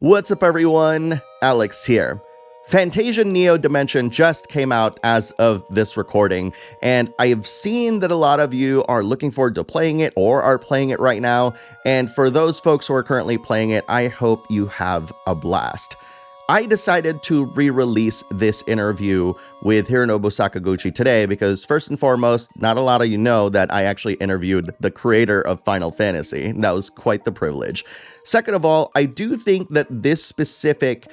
What's up, everyone? Alex here. Fantasia Neo Dimension just came out as of this recording, and I have seen that a lot of you are looking forward to playing it or are playing it right now, and for those folks who are currently playing it, I hope you have a blast. I decided to re-release this interview with Hironobu Sakaguchi today because, first and foremost, not a lot of you know that I actually interviewed the creator of Final Fantasy. That was quite the privilege. Second of all, I do think that this specific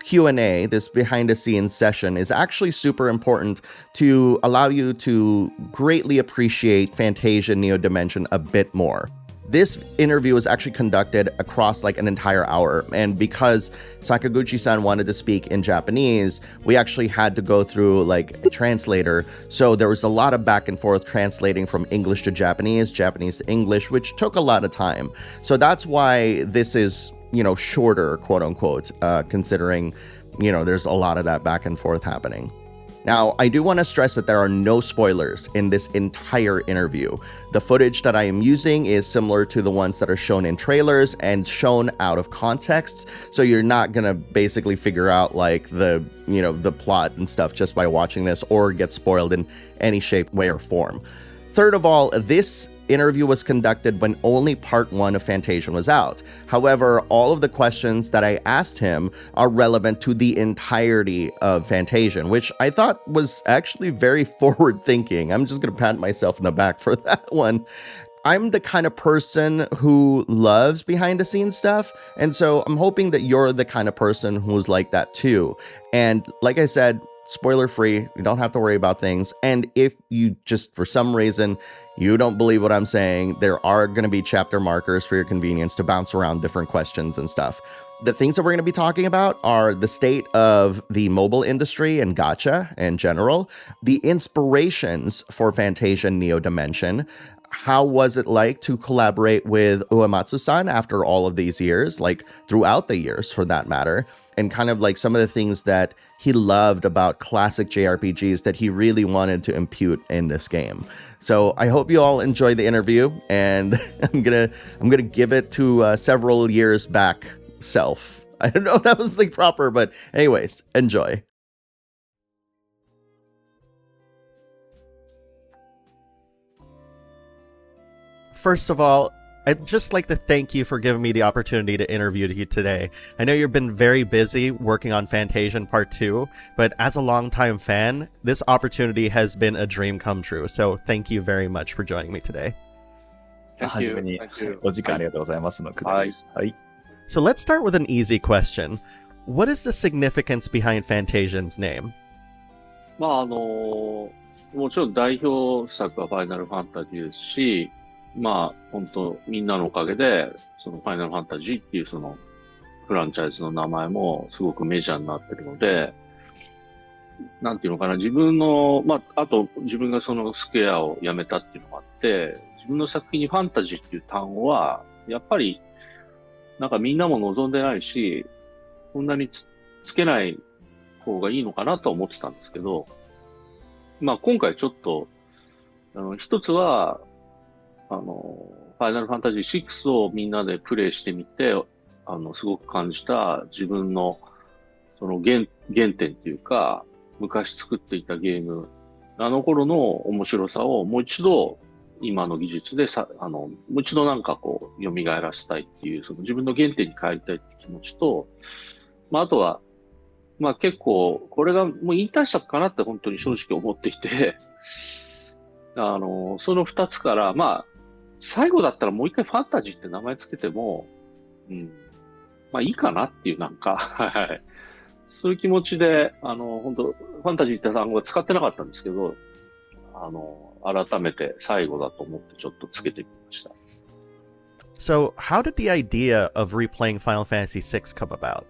Q&A, this behind-the-scenes session, is actually super important to allow you to greatly appreciate Fantasia Neo Dimension a bit more. This interview was actually conducted across like an entire hour, and because Sakaguchi-san wanted to speak in Japanese, we actually had to go through like a translator, so there was a lot of back and forth translating from English to Japanese, Japanese to English, which took a lot of time. So that's why this is, shorter, quote unquote, considering, there's a lot of that back and forth happening. Now, I do want to stress that there are no spoilers in this entire interview. The footage that I am using is similar to the ones that are shown in trailers and shown out of context, so you're not going to basically figure out like the plot and stuff just by watching this or get spoiled in any shape, way, or form. Third of all, this interview was conducted when only part 1 of Fantasian was out. However, all of the questions that I asked him are relevant to the entirety of Fantasian, which I thought was actually very forward thinking. I'm just going to pat myself in the back for that one. I'm the kind of person who loves behind the scenes stuff, and so I'm hoping that you're the kind of person who's like that too. And like I said, spoiler free, you don't have to worry about things. And if you just, for some reason, you don't believe what I'm saying, there are going to be chapter markers for your convenience to bounce around different questions and stuff. The things that we're going to be talking about are the state of the mobile industry and gacha in general, the inspirations for Fantasia Neo Dimension, how was it like to collaborate with Uematsu-san after all of these years, like throughout the years for that matter, and kind of like some of the things that he loved about classic JRPGs that he really wanted to impute in this game. So I hope you all enjoy the interview, and I'm gonna give it to several years back self. I don't know if that was like proper, but anyways, enjoy. First of all, I'd just like to thank you for giving me the opportunity to interview you today. I know you've been very busy working on Fantasian Part 2, but as a longtime fan, this opportunity has been a dream come true. So thank you very much for joining me today. Thank you. はじめに Thank you. お時間ありがとうございますのくだりです。はい。 So let's start with an easy question. What is the significance behind Fantasian's name? もちろん代表作はファイナルファンタジーですし、本当みんなのおかげで、そのファイナルファンタジーっていうそのフランチャイズの名前もすごくメジャーになってるので、なんていうのかな、自分の、あと自分がそのスクエアを辞めたっていうのもあって、自分の作品にファンタジーっていう単語は、やっぱり、なんかみんなも望んでないし、こんなにつけない方がいいのかなと思ってたんですけど、今回ちょっと、一つは、ファイナルファンタジー6をみんなでプレイしてみて、すごく感じた自分の、その原点っていうか、昔作っていたゲーム、あの頃の面白さをもう一度、今の技術でもう一度なんかこう、蘇らせたいっていう、その自分の原点に帰りたいって気持ちと、あとは、結構、これがもう引退したかなって本当に正直思っていて、その二つから、最後だったらもう一回ファンタジーって名前つけても、いいかなっていうなんか、はい。そういう気持ちで、本当ファンタジーって単語は使ってなかったんですけど、改めて最後だと思ってちょっとつけてみました。So, how did the idea of replaying Final Fantasy VI come about?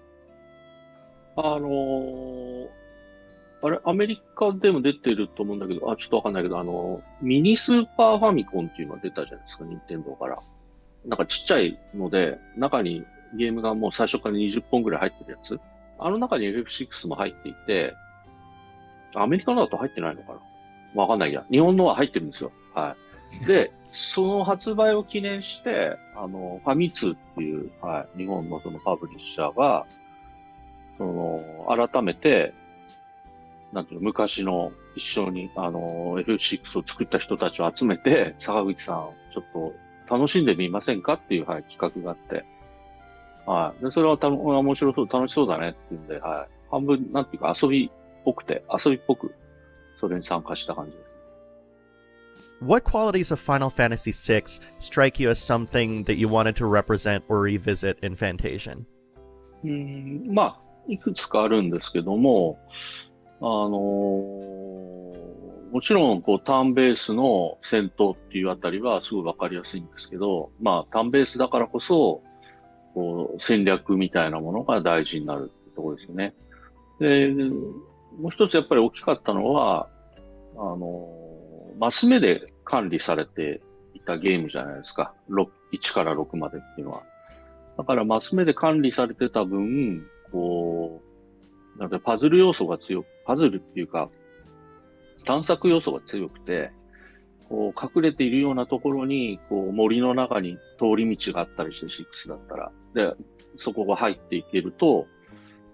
アメリカでも出てると思うんだけど、ちょっとわかんないけど、ミニスーパーファミコンっていうのが出たじゃないですか、任天堂から。なんかちっちゃいので、中にゲームがもう最初から20本ぐらい入ってるやつ。あの中に FF6 も入っていて、アメリカのだと入ってないのかなわかんないや。日本のは入ってるんですよ。はい。で、その発売を記念して、ファミ通っていう、はい、日本のそのパブリッシャーが、改めて、なんていうの、昔の一緒に、F6 を作った人たちを集めて、坂口さん、ちょっと楽しんでみませんかっていう、はい、企画があって、はい。で、それは面白そう、楽しそうだねっていうんで、はい。半分、なんていうか遊びっぽくて、遊びっぽく、それに参加した感じです。What qualities of Final Fantasy VI strike you as something that you wanted to represent or revisit in Fantasian? まあ、いくつかあるんですけども、もちろん、こう、ターンベースの戦闘っていうあたりはすごいわかりやすいんですけど、まあ、ターンベースだからこそ、こう、戦略みたいなものが大事になるってところですよね。で、もう一つやっぱり大きかったのは、マス目で管理されていたゲームじゃないですか。1から6までっていうのは。だからマス目で管理されてた分、こう、なんかパズル要素がパズルっていうか、探索要素が強くて、こう隠れているようなところに、こう森の中に通り道があったりして、6だったら。で、そこが入っていけると、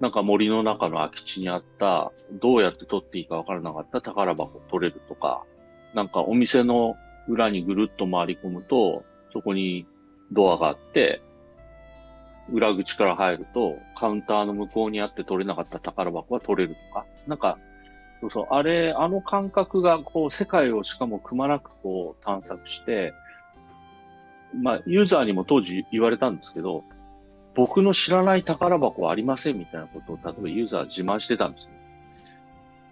なんか森の中の空き地にあった、どうやって取っていいかわからなかった宝箱を取れるとか、なんかお店の裏にぐるっと回り込むと、そこにドアがあって、裏口から入ると、カウンターの向こうにあって取れなかった宝箱が取れるとか、なんか、そうそう、あの感覚が、こう、世界をしかもくまなくこう探索して、まあ、ユーザーにも当時言われたんですけど、僕の知らない宝箱はありませんみたいなことを、例えばユーザーは自慢してたんですよ。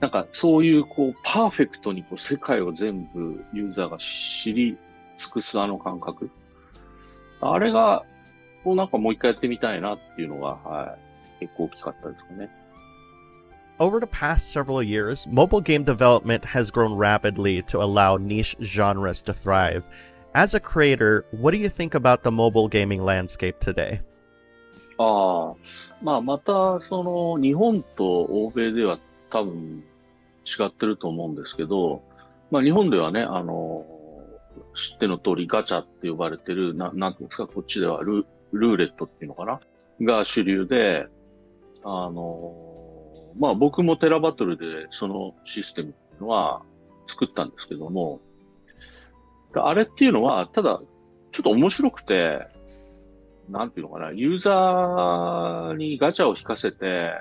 なんか、そういう、こう、パーフェクトに、こう、世界を全部ユーザーが知り尽くすあの感覚。あれが、こう、なんかもう一回やってみたいなっていうのが、はい、結構大きかったですかね。Over the past several years, mobile game development has grown rapidly to allow niche genres to thrive. As a creator, what do you think about the mobile gaming landscape today? まあ、また、日本と欧米では多分違ってると思うんですけど、まあ、日本ではね、知っての通りガチャって呼ばれてる、なんていうんですか、こっちではルーレットっていうのかなが主流で、まあ僕もテラバトルでそのシステムっていうのは作ったんですけども、あれっていうのは、ただ、ちょっと面白くて、なんていうのかな、ユーザーにガチャを引かせて、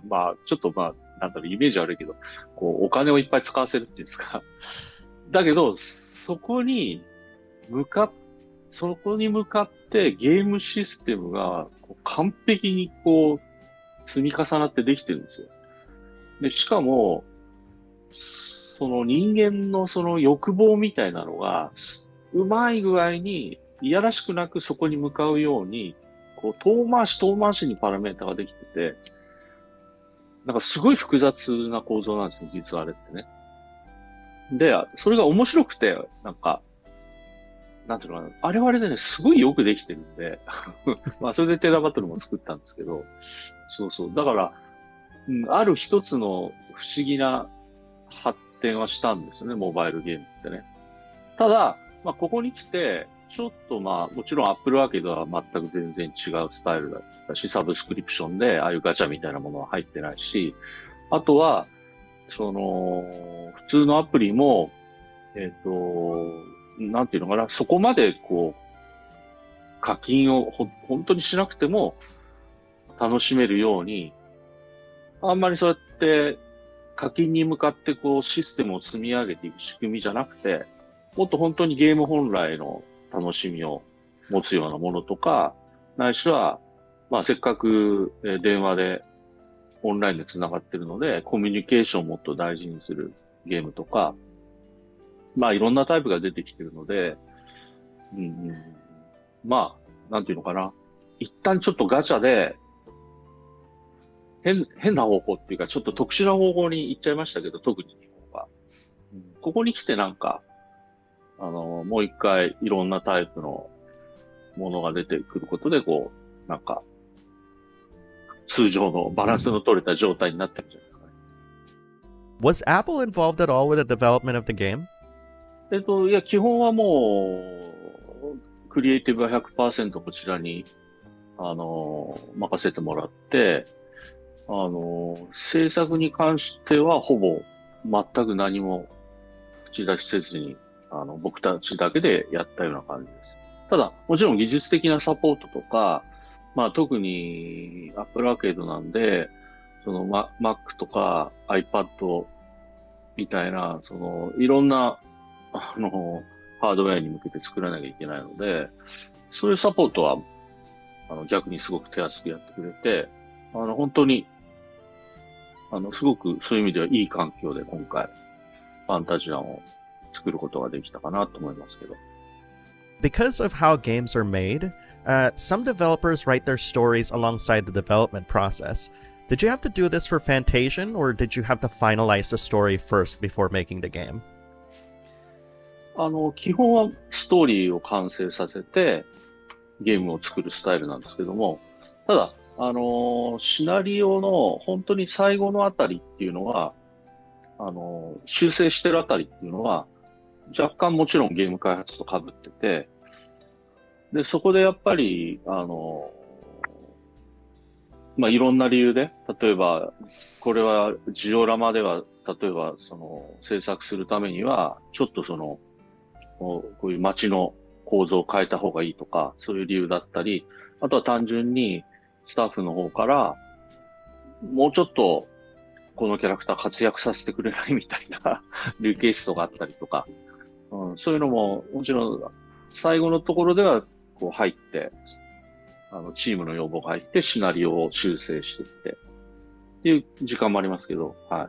まあ、ちょっとまあ、なんだろう、イメージ悪いけど、こう、お金をいっぱい使わせるっていうんですか。だけど、そこに向かってゲームシステムが完璧にこう、積み重なってできてるんですよ。で、しかも、その人間のその欲望みたいなのが、うまい具合に、いやらしくなくそこに向かうように、こう、遠回しにパラメータができてて、なんかすごい複雑な構造なんですね、実はあれってね。で、それが面白くて、なんか、なんていうのかな、あれはあれでね、すごいよくできてるんで、まあそれでテラバトルも作ったんですけど、そうそう。だから、ある一つの不思議な発展はしたんですよね、モバイルゲームってね。ただ、まあここに来て、ちょっとまあ、もちろん Apple Arcade は全く全然違うスタイルだったし、サブスクリプションで、ああいうガチャみたいなものは入ってないし、あとは、普通のアプリも、なんていうのかな、そこまでこう、課金を本当にしなくても楽しめるように、あんまりそうやって課金に向かってこうシステムを積み上げていく仕組みじゃなくて、もっと本当にゲーム本来の楽しみを持つようなものとか、ないしは、まあせっかく電話でオンラインで繋がってるので、コミュニケーションをもっと大事にするゲームとか、まあいろんなタイプが出てきてるので、まあ、なんていうのかな。一旦ちょっとガチャで、変な方向っていうか、ちょっと特殊な方向に行っちゃいましたけど、特に日本は。ここに来てなんか、もう一回いろんなタイプのものが出てくることで、こう、なんか、通常のバランスの取れた状態になってるんじゃないですかね。Was Apple involved at all with the development of the game? いや、基本はもう、クリエイティブは 100% こちらに、任せてもらって、制作に関してはほぼ全く何も口出しせずに、僕たちだけでやったような感じです。ただ、もちろん技術的なサポートとか、まあ特に Apple Arcade なんで、Mac とか iPad みたいな、いろんな、ハードウェアに向けて作らなきゃいけないので、そういうサポートは、逆にすごく手厚くやってくれて、本当に、すごくそういう意味ではいい環境で今回、ファンタジアンを作ることができたかなと思いますけど。Because of how games are made, some developers write their stories alongside the development process. Did you have to do this for Fantasian, or did you have to finalize the story first before making the game? 基本はストーリーを完成させてゲームを作るスタイルなんですけども、ただ、シナリオの本当に最後のあたりっていうのは、修正してるあたりっていうのは、若干もちろんゲーム開発と被ってて、で、そこでやっぱり、まあ、いろんな理由で、例えば、これはジオラマでは、例えば、制作するためには、ちょっとこういう街の構造を変えた方がいいとか、そういう理由だったり、あとは単純にスタッフの方から、もうちょっとこのキャラクター活躍させてくれないみたいなリクエストがあったりとか、そういうのももちろん最後のところではこう入って、チームの要望が入ってシナリオを修正していってっていう時間もありますけど、は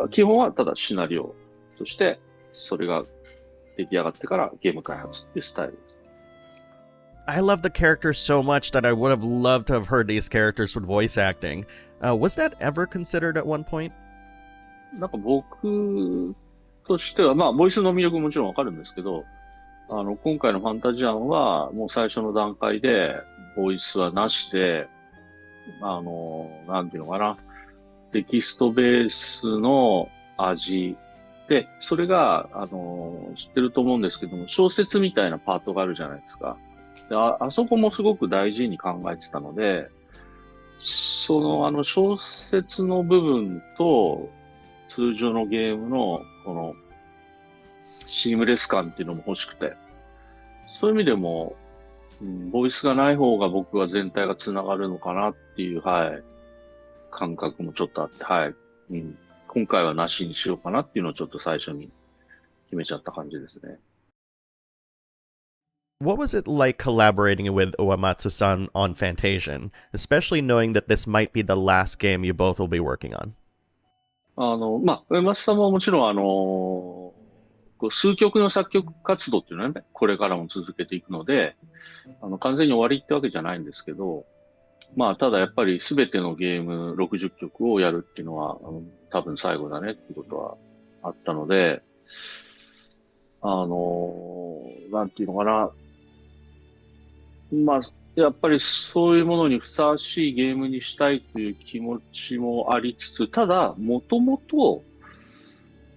い。基本はただシナリオとしてそれが出来上がってからゲーム開発っていうスタイルです。I love the characters so much that I would have loved to have heard these characters with voice acting. Was that ever considered at one point? なんか僕としては、まあ、ボイスの魅力ももちろんわかるんですけど、今回のファンタジアンは、もう最初の段階で、ボイスはなしで、なんていうのかな、テキストベースの味で、それが、知ってると思うんですけども、小説みたいなパートがあるじゃないですか。で、あそこもすごく大事に考えてたので、小説の部分と、通常のゲームの、シームレス感っていうのも欲しくて、そういう意味でも、ボイスがない方が僕は全体が繋がるのかなっていう、はい、感覚もちょっとあって、はい、今回はなしにしようかなっていうのをちょっと最初に決めちゃった感じですね。What was it like collaborating with Uematsu-san on Fantasian, especially knowing that this might be the last game you both will be working on? まあ、上松さんももちろん数曲の作曲活動っていうのはね、これからも続けていくので、完全に終わりってわけじゃないんですけど、まあ、ただやっぱり全てのゲーム60曲をやるっていうのは、多分最後だねっていうことはあったので、なんていうのかな。まあ、やっぱりそういうものにふさわしいゲームにしたいという気持ちもありつつ、ただ、もともと、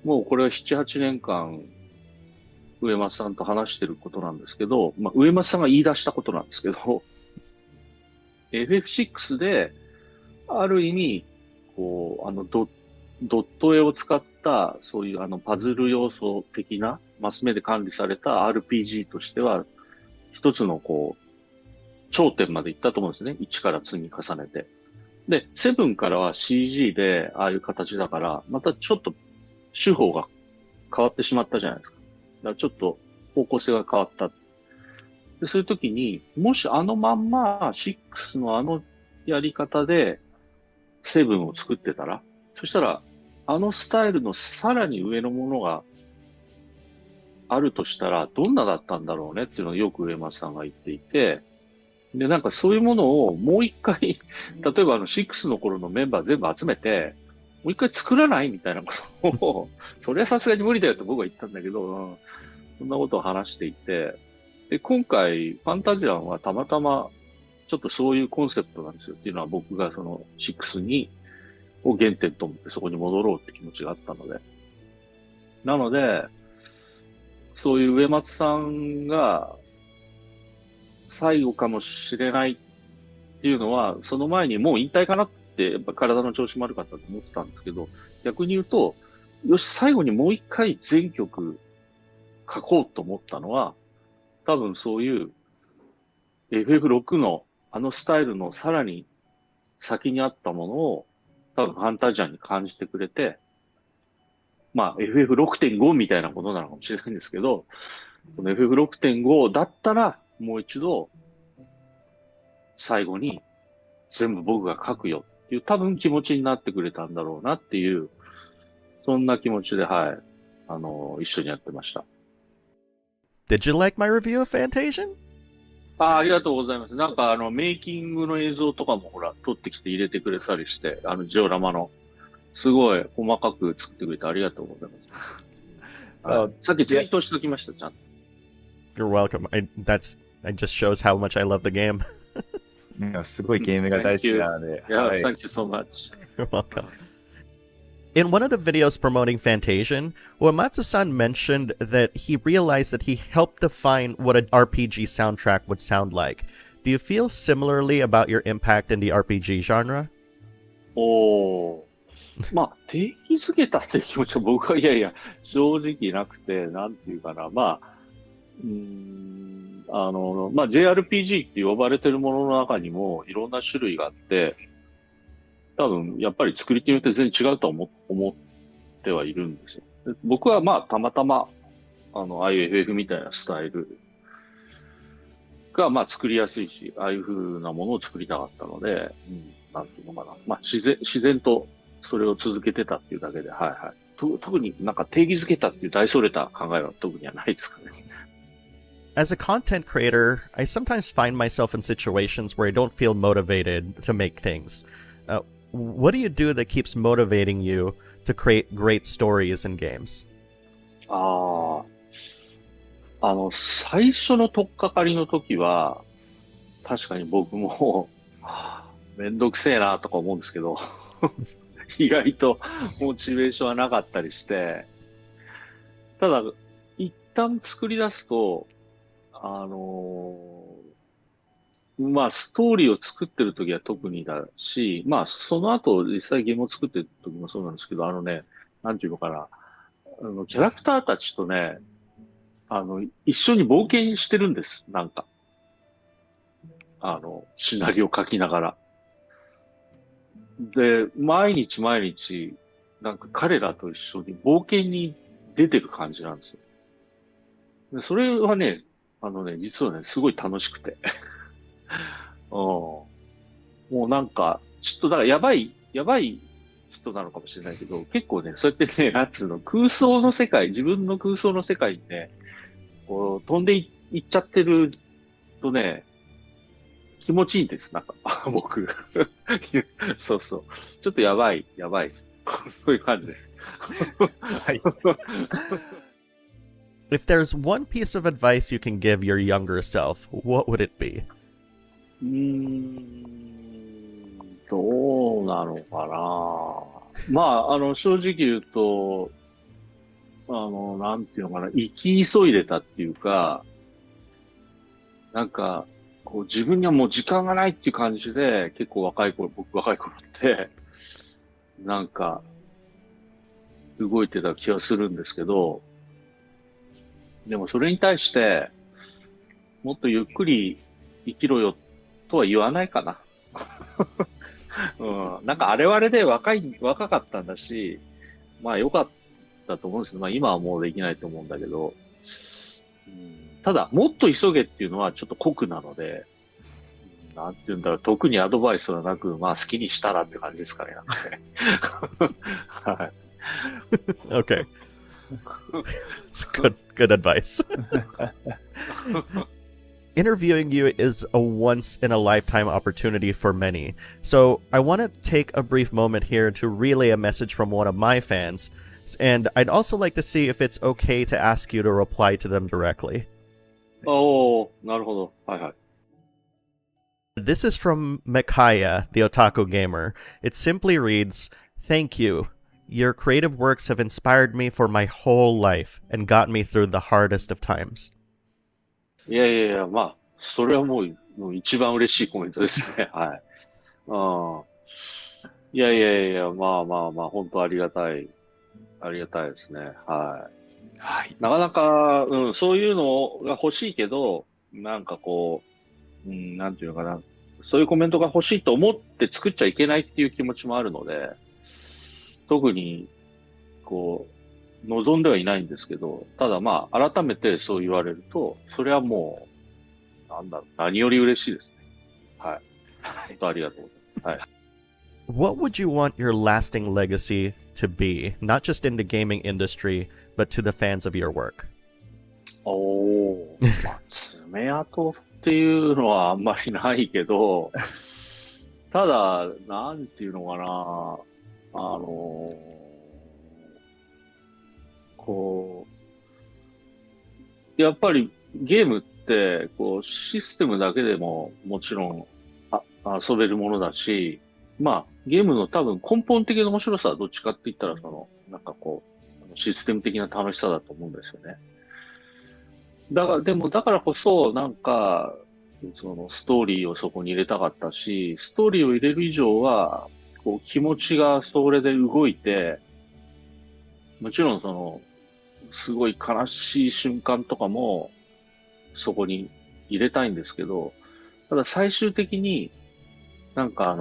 もうこれは7、8年間、上松さんと話してることなんですけど、まあ、上松さんが言い出したことなんですけど、FF6 で、ある意味、こう、ドット絵を使った、そういうパズル要素的な、マス目で管理された RPG としては、一つのこう、頂点まで行ったと思うんですね。1から積み重ねて。で、7からは CG で、ああいう形だから、またちょっと手法が変わってしまったじゃないですか。だからちょっと方向性が変わった。で、そういう時に、もしあのまんま6のやり方で7を作ってたら、そしたら、スタイルのさらに上のものがあるとしたら、どんなだったんだろうねっていうのをよく上松さんが言っていて、で、なんかそういうものをもう一回、例えば6の頃のメンバー全部集めて、もう一回作らないみたいなことを、それはさすがに無理だよって僕は言ったんだけど、そんなことを話していて、で、今回、ファンタジアンはたまたま、ちょっとそういうコンセプトなんですよっていうのは僕がその6を原点と思ってそこに戻ろうって気持ちがあったので。なので、そういう植松さんが最後かもしれないっていうのは、その前にもう引退かなって、やっぱ体の調子も悪かったと思ってたんですけど、逆に言うと、よし、最後にもう一回全曲書こうと思ったのは、多分そういう FF6 のあのスタイルのさらに先にあったものを多分ファンタジアに感じてくれて、まあ FF6.5 みたいなことなのかもしれないんですけど、この FF6.5 だったらもう一度最後に全部僕が書くよっていう多分気持ちになってくれたんだろうなっていう、そんな気持ちで、はい、一緒にやってました。Did you like my review of Fantasian? ありがとうございます。なんかメイキングの映像とかもほら、撮ってきて入れてくれたりして、ジオラマの。すごい細かく作ってくれてありがとうございます。さっきツイートしておきました、ちゃんと。You're welcome. That just shows how much I love the game. すごいゲームが大好きなので。Yeah, thank you so much. You're welcome. In one of the videos promoting Fantasian, Uematsu-san mentioned that he realized that he helped define what an RPG soundtrack would sound like. Do you feel similarly about your impact in the RPG genre? まあ、定義づけたって気持ちは僕はいやいや、正直なくて、なんていうかな、まあ、まあ、JRPG って呼ばれてるものの中にもいろんな種類があって、多分、やっぱり作り手によって全然違うと思ってはいるんですよ。僕はまあ、たまたま、ああいう FF みたいなスタイルが、まあ、作りやすいし、ああいう風なものを作りたかったので、なんていうのかな。まあ、自然とそれを続けてたっていうだけで、はいはい。特になんか定義づけたっていう大それた考えは特にはないですかね。As a content creator, I sometimes find myself in situations where I don't feel motivated to make things. What do you do that keeps motivating you to create great stories in games? 最初の取っかかりの時は、確かに僕も、めんどくせえなとか思うんですけど、意外とモチベーションはなかったりして、ただ、一旦作り出すと、まあ、ストーリーを作ってる時は特にだし、まあ、その後、実際ゲームを作ってる時もそうなんですけど、なんていうのかな、キャラクターたちとね、一緒に冒険してるんです、なんか。シナリオ書きながら。で、毎日、なんか彼らと一緒に冒険に出てる感じなんですよ。でそれはね、実はね、すごい楽しくて。もうなんか、ちょっとだからやばい人なのかもしれないけど、結構ね、そうやってね、なんつうの、自分の空想の世界にね、こう、飛んでいっちゃってるとね、気持ちいいです、なんか、僕。そうそう。ちょっとやばい。そういう感じです。はい。If there's one piece of advice you can give your younger self, what would it be? どうなのかな。まあ、正直言うと、なんていうのかな、生き急いでたっていうか、なんか、こう自分にはもう時間がないっていう感じで、結構僕若い頃って、なんか、動いてた気がするんですけど、でもそれに対して、もっとゆっくり生きろよとは言わないかな。なんかあれはあれで若かったんだし、まあ良かったと思うんですけど、まあ今はもうできないと思うんだけど、ただ、もっと急げっていうのはちょっと酷なので、なんて言うんだろう、特にアドバイスはなく、まあ好きにしたらって感じですかね。はい。Okay. It's good advice. Interviewing you is a once-in-a-lifetime opportunity for many. So I want to take a brief moment here to relay a message from one of my fans. And I'd also like to see if it's okay to ask you to reply to them directly. なるほど。はいはい。This is from Mikaya, the otaku gamer. It simply reads, "Thank you. your creative works have inspired me for my whole life and got me through the hardest of times. いやいやいや、まあ、それはもう一番嬉しいコメントですね。はい。いやいやいや、まあまあまあ、本当ありがたいですね。はい。はい。なかなか、そういうのが欲しいけど、なんかこう、なんていうのかな。そういうコメントが欲しいと思って作っちゃいけないっていう気持ちもあるので、特に、こう、望んではいないんですけど、ただまあ、改めてそう言われると、それはもう、なんだろう、何より嬉しいですね。はい。本当ありがとうございます。はい。What would you want your lasting legacy to be, not just in the gaming industry, but to the fans of your work? まあ、爪痕っていうのはあんまりないけど、ただ、なんていうのかな、こう、やっぱりゲームって、こう、システムだけでももちろん遊べるものだし、まあ、ゲームの多分根本的な面白さはどっちかって言ったら、なんかこう、システム的な楽しさだと思うんですよね。だからこそ、なんか、ストーリーをそこに入れたかったし、ストーリーを入れる以上は、こう、気持ちがそれで動いて、もちろんすごい悲しい瞬間とかも、そこに入れたいんですけど、ただ最終的に、なんか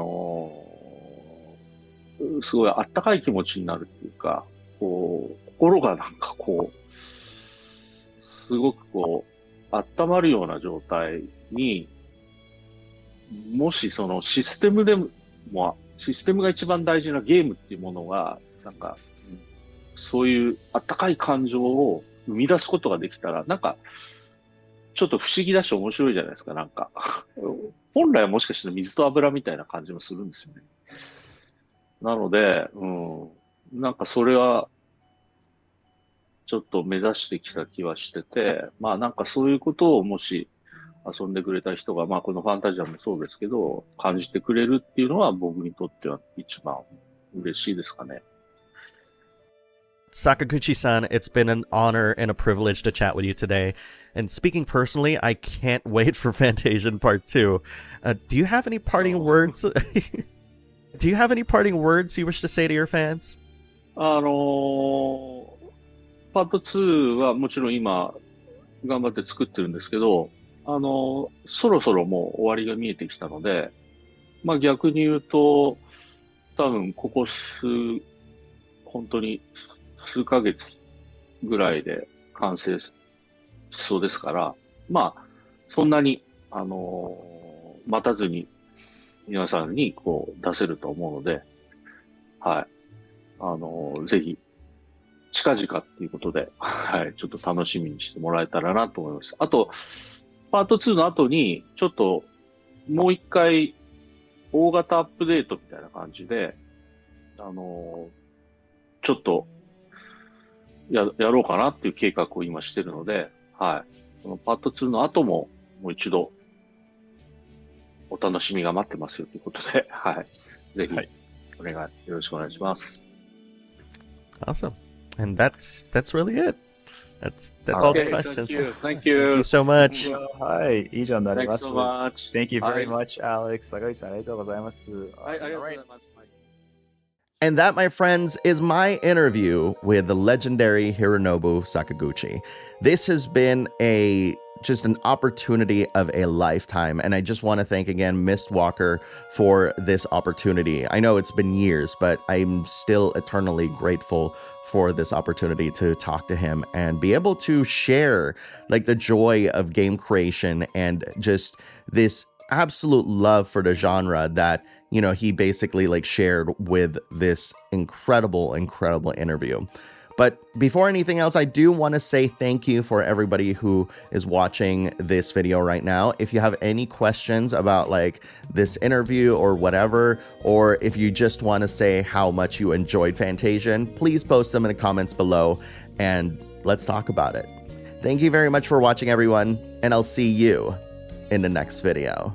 すごいあったかい気持ちになるっていうか、こう、心がなんかこう、すごくこう、温まるような状態に、もしそのシステムが一番大事なゲームっていうものが、なんか、そういうあったかい感情を生み出すことができたら、なんか、ちょっと不思議だし面白いじゃないですか、なんか。本来はもしかして水と油みたいな感じもするんですよね。なので、なんかそれは、ちょっと目指してきた気はしてて、まあなんかそういうことをもし遊んでくれた人が、まあこのファンタジアもそうですけど、感じてくれるっていうのは僕にとっては一番嬉しいですかね。Sakaguchi-san, it's been an honor and a privilege to chat with you today. And speaking personally, I can't wait for Fantasian Part 2. Do you have any parting words? Do you have any parting words you wish to say to your fans? パート2はもちろん今頑張って作ってるんですけど、そろそろもう終わりが見えてきたので、まあ逆に言うと、多分ここ本当に数ヶ月ぐらいで完成しそうですから、まあ、そんなに、待たずに皆さんにこう出せると思うので、はい。ぜひ、近々っていうことで、はい、ちょっと楽しみにしてもらえたらなと思います。あと、パート2の後に、ちょっと、もう一回、大型アップデートみたいな感じで、ちょっと、やろうかなっていう計画を今してるので、はい。そのパート2の後も、もう一度、お楽しみが待ってますよということで、はい。ぜひ、よろしくお願いします。Awesome. And that's really it. That's all the questions. Thank you. Thank you so much. はい、以上になります。Thanks so much. Thank you very much, Alex. 坂口さん、ありがとうございます。はい、ありがとうございます。And that, my friends, is my interview with the legendary Hironobu Sakaguchi. This has been just an opportunity of a lifetime. And I just want to thank again Mistwalker for this opportunity. I know it's been years, but I'm still eternally grateful for this opportunity to talk to him and be able to share like the joy of game creation and just this absolute love for the genre that, you know, he basically like shared with this incredible interview. But before anything else, I do want to say thank you for everybody who is watching this video right now. If you have any questions about like this interview or whatever, or if you just want to say how much you enjoyed Fantasian, please post them in the comments below and let's talk about it. Thank you very much for watching, everyone, and I'll see you in the next video.